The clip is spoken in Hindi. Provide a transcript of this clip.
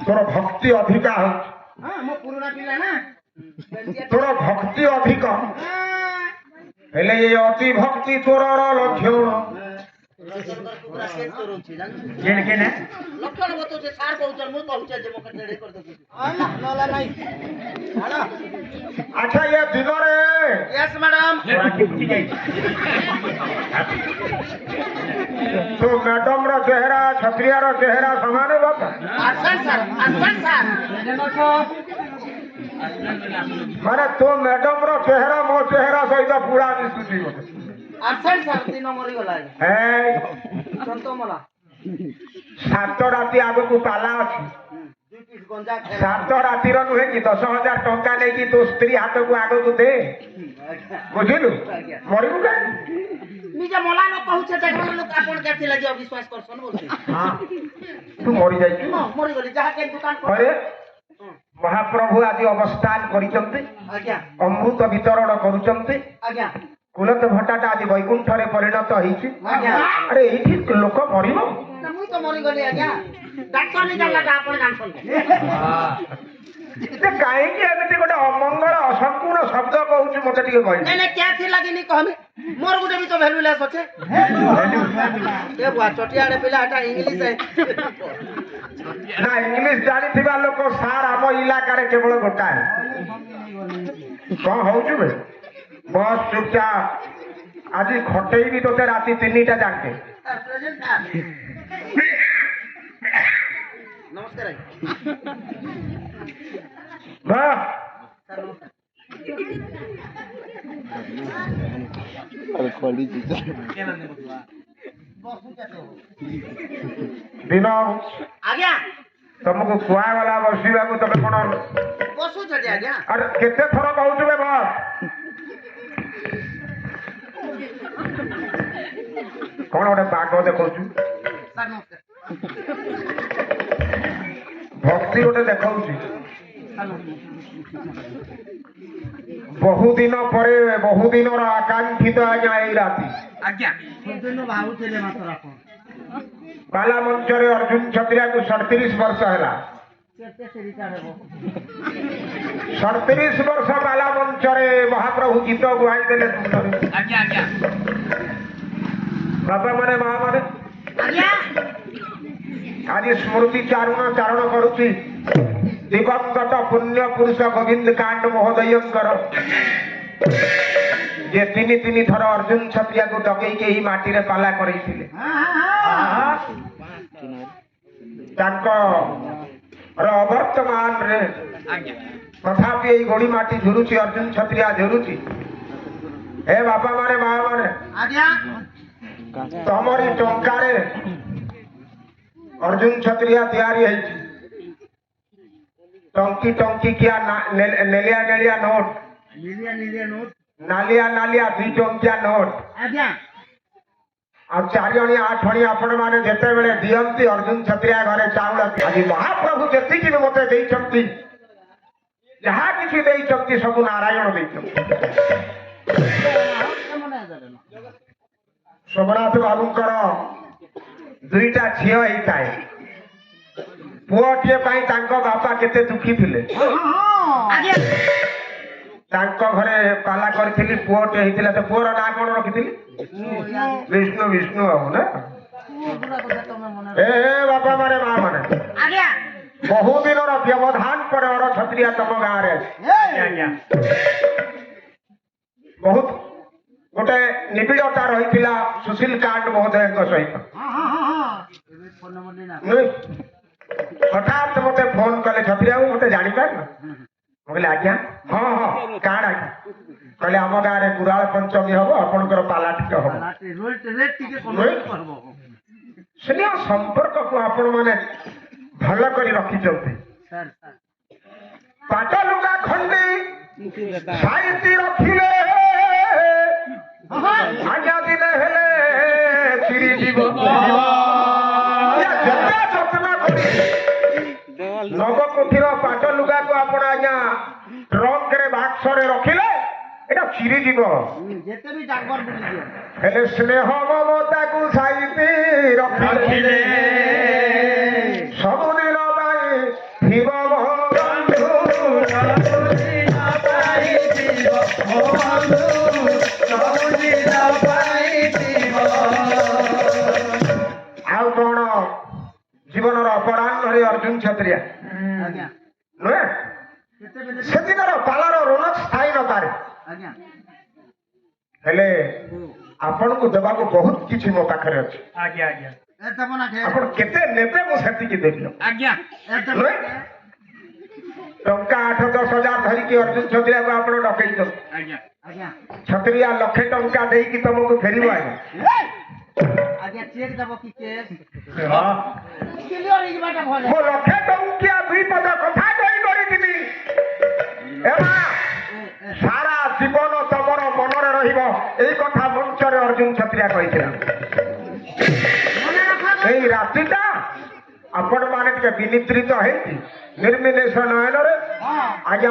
तोर भक्ति अधिका हो हां मो पुराना पिला ना तोर भक्ति अधिक हेले ये अति भक्ति तोर लक्षण पूरा सेट करू छी जान जेन के ना लक्षण बतो छे सार कहू मु कहू छे जे मो रेडी कर दो ला नहीं हेलो अच्छा ये दिन रे यस मैडम तो मैडम रो चेहरा छत्रिया रो चेहरा समान है बाबा असन सर माने तो मैडम रो चेहरा मो चेहरा सहित पूरा दिसुची असन सर तीन मरी गला ए संतो मला सात राति आगो को पाला अछि दुई पीस गंजा खाए सात राति रो नुहे कि 10,000 टंका नै कि तो स्त्री हाथ को आगो को दे बुझिलु मरिबु का निजे मला न कहू छे देखो लोग आपन केथि लागि विश्वास करसन बोलते हां तू मरि जाई छु मरी गली जहा के दुकान पर अरे महाप्रभु आज अवस्थान करिसंते आज्ञा अमृत वितरण करूचंते आज्ञा कुलत भट्टाटा आज वैकुंठ रे परिणत होईछि आज्ञा अरे एठी लोक मरिबो ना मुई तो मरी गली आज्ञा डॉक्टर नि जानला आपन जानसन ते काहे कि एमिति गोटे अमंगल असंपूर्ण शब्द कहूछु मते टिके कहि नहीं क्या थी लगी नहीं कहमे मोर गुटे भी तो वैल्यू लेस होचे ए बुआ चटियाड़े पिला हटा इंग्लिश है ना इंग्लिश जानी थिबा लोक सार हम इलाका रे केवल गोटा है कौन होछु बे बस चुपचाप आज खटेई भी तोते राति 3टा जाके नमस्कार वाह अरे खोली चीज दिन आज्ञा तुमको खुआ वाला बसिबा को तबे कोन बसु छटे आज्ञा अरे केते थरो कहूछु बे बस कौन गोटे बाघ देखौछु सर नमस्कार भक्ति गोटे देखौछु बहुदिन परे बहुदिन आकांक्षित आज्ञा एई राति आज्ञा दिन बाबू चले मात्र आप पाला मंच रे अर्जुन क्षत्रिया को 37 वर्ष हैला केते से रिटायर हो 37 वर्ष पाला मंच रे महाप्रभु गीत गुहाई देले सुंदर आज्ञा आज्ञा बाबा माने मां माने आज्ञा आज स्मृति चारण करुची दिवंगत पुण्य पुरुष गोविंद कांड महोदयंकर जे तीन थर अर्जुन क्षत्रिया को डकई के ही माटी रे पाला करैथिले अवर्तमान रे तथापि एई गोड़ी माटी झुरुची अर्जुन क्षत्रिया झुरुची हे बापा माने मां माने आज्ञा तमरी टंका रे अर्जुन क्षत्रिया तैयारी है टंकी टंकी क्या नेलिया नेलिया नोट नीलिया नोट नालिया नालिया 2 टंकिया नोट आज्ञा और 4 अणी 8 अणी आपण माने जेते बेले दियंती अर्जुन क्षत्रिया घरे चाउल आज महाप्रभु जेति कि मते देई छंती जहा किछि देई छंती सब नारायण देई छंती सोमनाथ बाबू कर 2टा झियो ही थाए पुओटे पाई तांको बापा केते दुखी थिले आज्ञा तांको घरे पाला करथिली पुओटे हितिला तो पुओर ना कोन रखिथिली विष्णु विष्णु बाबू ना ए बापा माने मां माने आज्ञा बहु दिन रो व्यवधान पर और क्षत्रिया तम गां रे आज्ञा बहुत गोटे निबिड़ता रही सुशील कांड महोदय सहित हठात मते फोन कले छत्रिया मते जानी पार ना आज्ञा हाँ हाँ काण आज्ञा कहले आम गाँव में गुराल पंचमी हम आपंकर पाला टिके हम स्नेह संपर्क को आपण मैंने भल कर रखी पाट लुगा खंडी साइती रखिले आज्ञा दिन हेले चिरी जीव नवकोठीर पाट लुगा को आपण आज्ञा ट्रंक रे बाक्स रे रखिले एटा चिरी जीव जेते भी जागर बुली दियो हेले स्नेह ममता को साइती रखिले सब दिन ଜୀବନର ଅପରାହ୍ନରେ ଅର୍ଜୁନ କ୍ଷତ୍ରିୟ ଆଜ୍ଞା ନୁହେଁ କେତେବେଳେ ସେଦିନର ପାଲାର ଋଣ ସ୍ଥାୟୀ ନପାରେ ଆଜ୍ଞା ହେଲେ ଆପଣଙ୍କୁ ଦେବାକୁ ବହୁତ କିଛି ମୋ ପାଖରେ ଅଛି ଆଜ୍ଞା ଆଜ୍ଞା ଏ ଦେବ ନା ଢେର ଆପଣ କେତେ ନେବେ ମୁଁ ସେତିକି ଦେବି ଆଜ୍ଞା ଏ ଦେବ ନୁହେଁ ଟଙ୍କା 8-10 ହଜାର ଧରିକି ଅର୍ଜୁନ କ୍ଷତ୍ରିୟକୁ ଆପଣ ଡକେଇଛନ୍ତି ଆଜ୍ଞା ଆଜ୍ଞା କ୍ଷତ୍ରିୟ ଲକ୍ଷେ ଟଙ୍କା ଦେଇକି ତମକୁ ଫେରିବ ଆଜ୍ଞା ଆଜ୍ଞା ଚେକ୍ ଦେବ କି କେସ୍ ହଁ କ୍ଲିୟର ହେଇଯିବାଟା ଭଲ ମୁଁ ଲକ୍ଷେ ଟଙ୍କିଆ 2 ପଦ କଥା କହି କରିଯିବି ସାରା ଜୀବନ ତମର ମନରେ ରହିବ ଏଇ କଥା ମଞ୍ଚରେ ଅର୍ଜୁନ କ୍ଷତ୍ରିୟ କହିଥିଲା ମନେ ରଖ ଏଇ ରାତିଟା ଆପଣ ମାନେ ଟିକେ ବିନିଦ୍ରିତ ହେଇକି ନିର୍ମିଲେଶ ନୟନରେ ହଁ ଆଜ୍ଞା